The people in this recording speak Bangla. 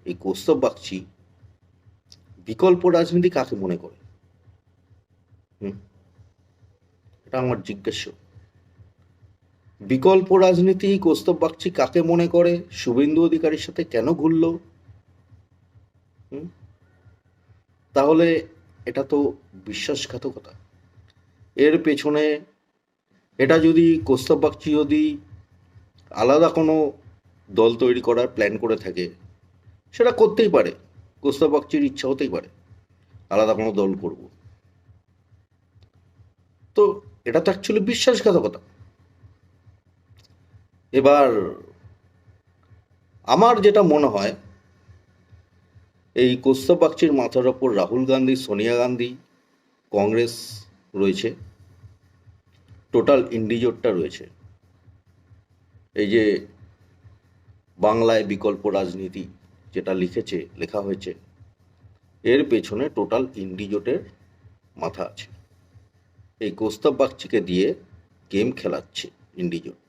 এই কৌস্তব বাগচি বিকল্প রাজনীতি কাকে মনে করে? এটা আমার জিজ্ঞাস্য। বিকল্প রাজনীতি কৌস্তব বাগচি কাকে মনে করে? শুভেন্দু অধিকারীর সাথে কেন ঘুরল? তাহলে এটা তো বিশ্বাসঘাতকতা। এর পেছনে এটা যদি কৌস্তব বাগচি যদি আলাদা কোনো দল তৈরি করার প্ল্যান করে থাকে, সেটা করতেই পারে। কৌস্তব বাগচির ইচ্ছা হতেই পারে আলাদা কোনো দল করব। তো এটা তো অ্যাকচুয়ালি বিশ্বাসঘাতকতা। এবার আমার যেটা মনে হয়, এই কৌস্তব বাগচির মাথার ওপর রাহুল গান্ধী, সোনিয়া গান্ধী, কংগ্রেস রয়েছে, টোটাল ইন্ডিজোটটা রয়েছে। এই যে বাংলায় বিকল্প রাজনীতি যেটা লেখা হয়েছে, এর পেছনে টোটাল ইন্ডিজোটের মাথা আছে। এই কৌস্তব বাগচিকে দিয়ে গেম খেলাচ্ছে ইন্ডিজোট।